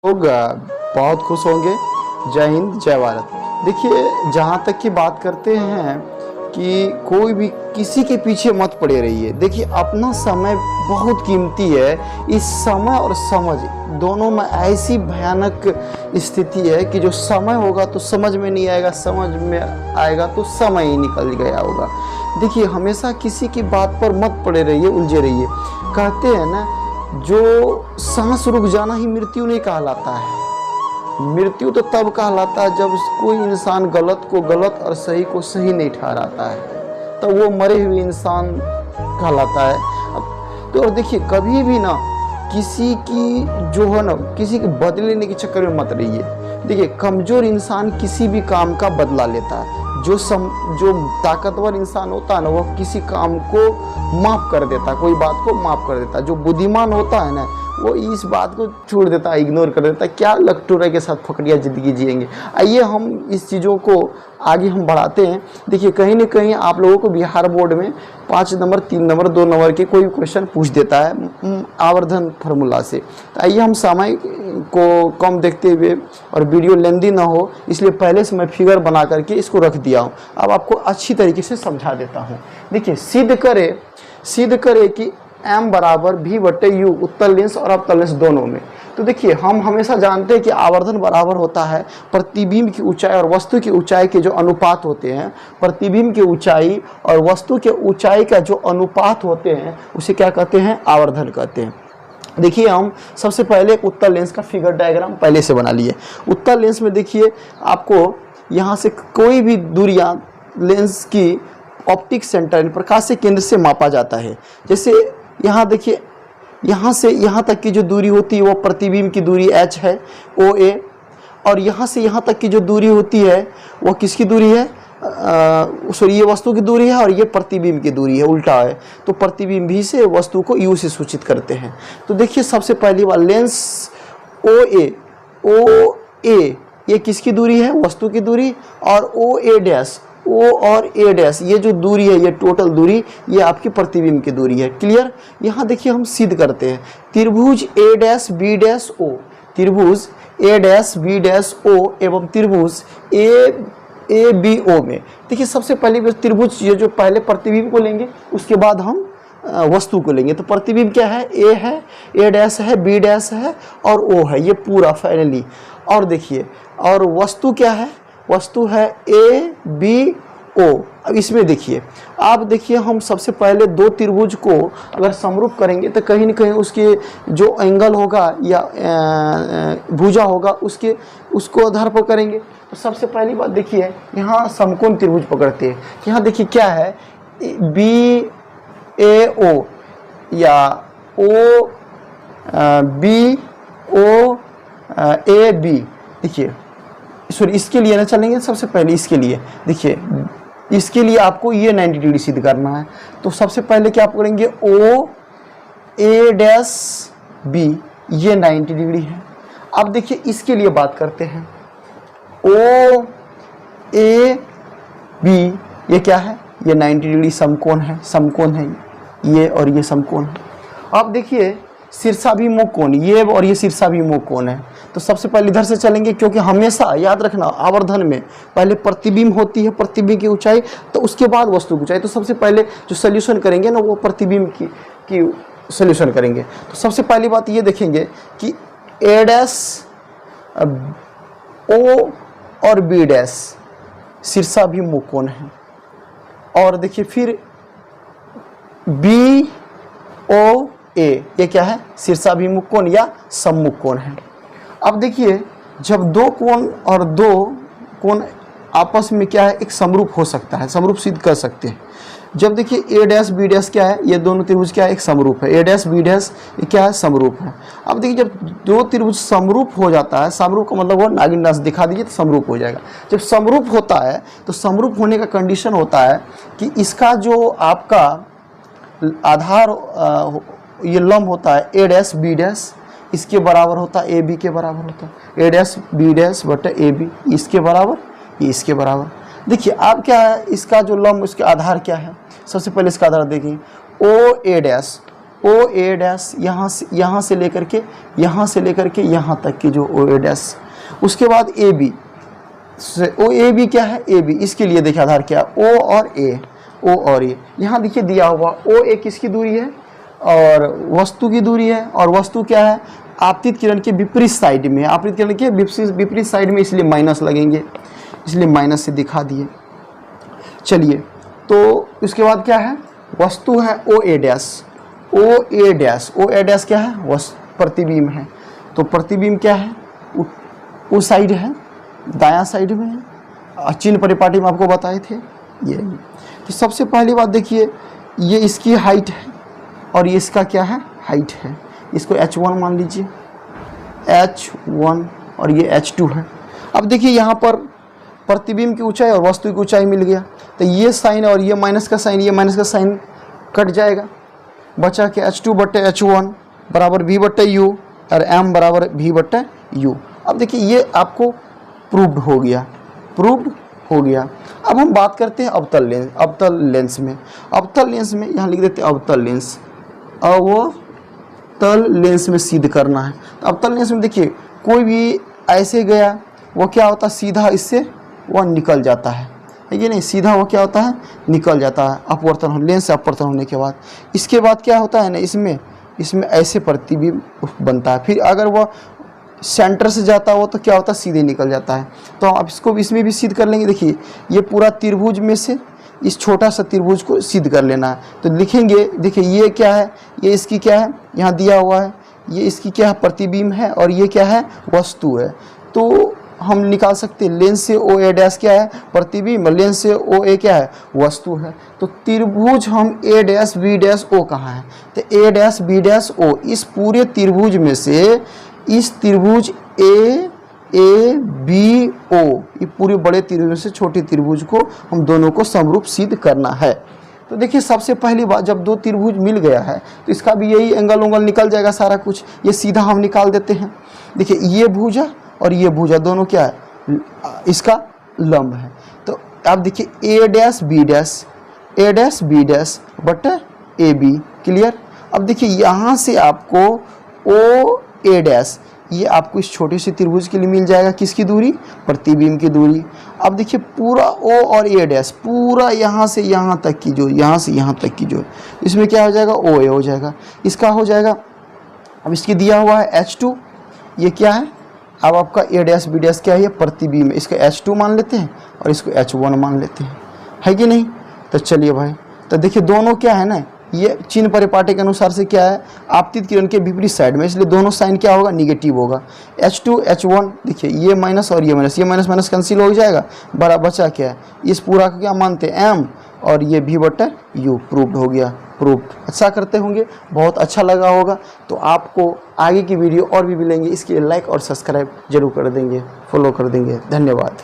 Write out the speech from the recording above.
लोग बहुत खुश होंगे। जय हिंद, जय भारत। देखिए, जहाँ तक की बात करते हैं कि कोई भी किसी के पीछे मत पड़े रहिए। देखिए, अपना समय बहुत कीमती है। इस समय और समझ दोनों में ऐसी भयानक स्थिति है कि जो समय होगा तो समझ में नहीं आएगा, समझ में आएगा तो समय ही निकल गया होगा। देखिए, हमेशा किसी की बात पर मत पड़े रहिए, उलझे रहिए। कहते हैं ना, जो सांस रुक जाना ही मृत्यु नहीं कहलाता है। मृत्यु तो तब कहलाता है जब कोई इंसान गलत को गलत और सही को सही नहीं ठहराता है, तो वो मरे हुए इंसान कहलाता है। तो और देखिए, कभी भी ना किसी की जो है ना, किसी के बदले लेने के चक्कर में मत रहिए। देखिए, कमज़ोर इंसान किसी भी काम का बदला लेता है। जो ताकतवर इंसान होता है ना, वो किसी काम को माफ़ कर देता है, कोई बात को माफ़ कर देता है। जो बुद्धिमान होता है ना, वो इस बात को छोड़ देता है, इग्नोर कर देता है। क्या लकटोरे के साथ फकड़िया ज़िंदगी जिएंगे। आइए हम इस चीज़ों को आगे हम बढ़ाते हैं। देखिए, कहीं ना कहीं आप लोगों को बिहार बोर्ड में 5 नंबर, 3 नंबर, 2 नंबर के कोई क्वेश्चन पूछ देता है आवर्धन फार्मूला से। तो आइए हम समय को कम देखते हुए और वीडियो लेंदी ना हो, इसलिए पहले से मैं फिगर बना करके इसको रख दिया हूँ। अब आपको अच्छी तरीके से समझा देता हूँ। देखिए, सिद्ध करे कि m बराबर v बटे u उत्तल लेंस और अवतल लेंस दोनों में। तो देखिए, हम हमेशा जानते हैं कि आवर्धन बराबर होता है प्रतिबिंब की ऊंचाई और वस्तु की ऊंचाई के जो अनुपात होते हैं। प्रतिबिंब की ऊंचाई और वस्तु के ऊंचाई का जो अनुपात होते हैं, उसे क्या कहते हैं? आवर्धन कहते हैं। देखिए, हम सबसे पहले एक उत्तल लेंस का फिगर डायग्राम पहले से बना लिए। उत्तल लेंस में देखिए, आपको यहाँ से कोई भी दूरियाँ लेंस की ऑप्टिक सेंटर प्रकाश से केंद्र से मापा जाता है। जैसे यहाँ देखिए, यहाँ से यहाँ तक की जो दूरी होती है वो प्रतिबिंब की दूरी h है, OA। और यहाँ से यहाँ तक की जो दूरी होती है वो किसकी दूरी है? सॉरी, ये वस्तु की दूरी है और ये प्रतिबिंब की दूरी है, उल्टा है। तो प्रतिबिंब भी से वस्तु को U से सूचित करते हैं। तो देखिए, सबसे पहली बार लेंस OA ये किसकी दूरी है? वस्तु की दूरी। और O और A ये जो दूरी है, ये टोटल दूरी, ये आपकी प्रतिबिंब की दूरी है। क्लियर? यहाँ देखिए, हम सिद्ध करते हैं। त्रिभुज A'B'O, त्रिभुज A'B'O एवं त्रिभुज ABO में देखिए, सबसे पहले त्रिभुज ये जो पहले प्रतिबिंब को लेंगे, उसके बाद हम वस्तु को लेंगे। तो प्रतिबिंब क्या है? A है, A' है, B' है और O है, ये पूरा फाइनली। और देखिए, और वस्तु क्या है? वस्तु है ABO। अब इसमें देखिए, आप देखिए, हम सबसे पहले दो त्रिभुज को अगर समरूप करेंगे तो कहीं ना कहीं उसके जो एंगल होगा या भुजा होगा, उसको आधार पर करेंगे। तो सबसे पहली बात देखिए, यहाँ समकोण त्रिभुज पकड़ते हैं। यहाँ देखिए क्या है? BAO या OBOAB। देखिए, सॉरी, इसके लिए ना चलेंगे। सबसे पहले इसके लिए देखिए, इसके लिए आपको ये 90 डिग्री सिद्ध करना है। तो सबसे पहले क्या आप करेंगे? OA' B, ये 90 डिग्री है। अब देखिए, इसके लिए बात करते हैं। OAB ये क्या है? ये 90 डिग्री समकोण है, ये और ये समकोण है। अब देखिए, शीर्षाभिमुख कोण, ये और ये शीर्षाभिमुख कोण है। तो सबसे पहले इधर से चलेंगे, क्योंकि हमेशा याद रखना, आवर्धन में पहले प्रतिबिंब होती है, प्रतिबिंब की ऊंचाई, तो उसके बाद वस्तु की ऊंचाई। तो सबसे पहले जो सोल्यूशन करेंगे ना, वो प्रतिबिंब की सोल्यूशन करेंगे। तो सबसे पहली बात ये देखेंगे कि A' और B' शीर्षाभिमुख कोण है। और देखिए, फिर BOA ये क्या है? शीर्षाभिमुख कोण या सम्मुख कोण है। अब देखिए, जब दो कोण और दो कोण आपस में क्या है? एक समरूप हो सकता है, समरूप सिद्ध कर सकते हैं। जब देखिए, A', B' क्या है? ये दोनों त्रिभुज क्या है? एक समरूप है। A', B' ये क्या है? समरूप है। अब देखिए, जब दो त्रिभुज समरूप हो जाता है, समरूप का मतलब वो नागिन डांस दिखा दीजिए तो समरूप हो जाएगा। जब समरूप होता है तो समरूप होने का कंडीशन होता है कि इसका जो आपका आधार ये लंब होता है A' B' इसके बराबर होता है, AB के बराबर होता है। A' B' बटे AB इसके बराबर, ये इसके बराबर। देखिए, अब क्या है? इसका जो लंब, उसके आधार क्या है? सबसे पहले इसका आधार देखिए, OA' ओ ए डैश यहाँ से लेकर के यहाँ तक की जो ओ ए डैश, उसके बाद A B, O A B क्या है, ए बी, इसके लिए देखिए आधार क्या, ओ और ए, यहाँ देखिए दिया हुआ ओ ए किसकी दूरी है और वस्तु की दूरी है, और वस्तु क्या है, आपतित किरण के विपरीत साइड में, आपतित किरण के विपरीत साइड में, इसलिए माइनस लगेंगे, इसलिए माइनस से दिखा दिए। चलिए, तो इसके बाद क्या है, वस्तु है ओ ए डैश, ओ ए डैश क्या है, प्रतिबिंब है। तो प्रतिबिंब क्या है, उस साइड है, दायां साइड में है, चिन्ह परिपाटी में आपको बताए थे ये। तो सबसे पहली बात देखिए, ये इसकी हाइट है और ये इसका क्या है, हाइट है, इसको h1 मान लीजिए, h1, और ये h2 है। अब देखिए यहाँ पर प्रतिबिंब की ऊंचाई और वस्तु की ऊंचाई मिल गया, तो ये साइन और ये माइनस का साइन, ये माइनस का साइन कट जाएगा, बचा के h2/h1 बराबर v/u और m बराबर v/u। अब देखिए ये आपको प्रूव्ड हो गया। अब हम बात करते हैं अवतल लेंस में। अवतल लेंस में यहाँ लिख देते हैं अवतल लेंस में सिद्ध करना है। तो अवतल लेंस में देखिए कोई भी ऐसे गया, वो क्या होता है, सीधा इससे वह निकल जाता है कि नहीं, सीधा वो क्या होता है, निकल जाता है अपवर्तन, लेंस से अपवर्तन होने के बाद। इसके बाद क्या होता है ना, इसमें ऐसे प्रतिबिंब बनता है। फिर अगर वह सेंटर से जाता हो तो क्या होता है, सीधे निकल जाता है। तो आप इसको इसमें भी सिद्ध कर लेंगे। देखिए ये पूरा त्रिभुज में से इस छोटा सा त्रिभुज को सिद्ध कर लेना है। तो लिखेंगे, देखिए ये क्या है, ये इसकी क्या है, यहाँ दिया हुआ है, ये इसकी क्या है, प्रतिबिंब है, और ये क्या है, वस्तु है। तो हम निकाल सकते हैं, लेंस से ओ ए डैश क्या है, प्रतिबिंब, लेंस से ओ ए क्या है, वस्तु है। तो त्रिभुज हम ए डैश बी डैश ओ कहाँ है, तो ए डैश बी डैश ओ, इस पूरे त्रिभुज में से इस त्रिभुज ए बी ओ, ये पूरे बड़े त्रिभुज में से छोटे त्रिभुज को हम दोनों को समरूप सिद्ध करना है। तो देखिए सबसे पहली बात, जब दो त्रिभुज मिल गया है तो इसका भी यही एंगल उंगल निकल जाएगा सारा कुछ, ये सीधा हम निकाल देते हैं। देखिए ये भुजा और ये भुजा दोनों क्या है, इसका लंब है। तो आप देखिए ए डैश बी डैश बटा ए बी, क्लियर। अब देखिए यहाँ से आपको ओ ए डैश, ये आपको इस छोटे से त्रिभुज के लिए मिल जाएगा, किसकी दूरी, प्रतिबिंब की दूरी। अब देखिए पूरा ओ और ए डैश, पूरा यहाँ से यहाँ तक की जो, यहाँ से यहाँ तक की जो, इसमें क्या हो जाएगा, ओ ए हो जाएगा, इसका हो जाएगा। अब इसकी दिया हुआ है h2, ये क्या है, अब आपका ए डैश बी डैश क्या है, ये प्रतिबिंब, इसका h2 मान लेते हैं और इसको h1 मान लेते हैं, है कि नहीं। तो चलिए भाई, तो देखिए दोनों क्या है ना, ये चिन्ह परिपाटी के अनुसार से क्या है, आपतित किरण के विपरीत साइड में, इसलिए दोनों साइन क्या होगा, निगेटिव होगा। h2 h1, देखिए ये माइनस और ये माइनस कैंसिल हो जाएगा, बड़ा बचा क्या है, इस पूरा का क्या मानते हैं, m, और ये v/u, प्रूव्ड हो गया, प्रूव्ड। अच्छा करते होंगे, बहुत अच्छा लगा होगा। तो आपको आगे की वीडियो और भी मिलेंगे, इसके लिए लाइक और सब्सक्राइब जरूर कर देंगे, फॉलो कर देंगे। धन्यवाद।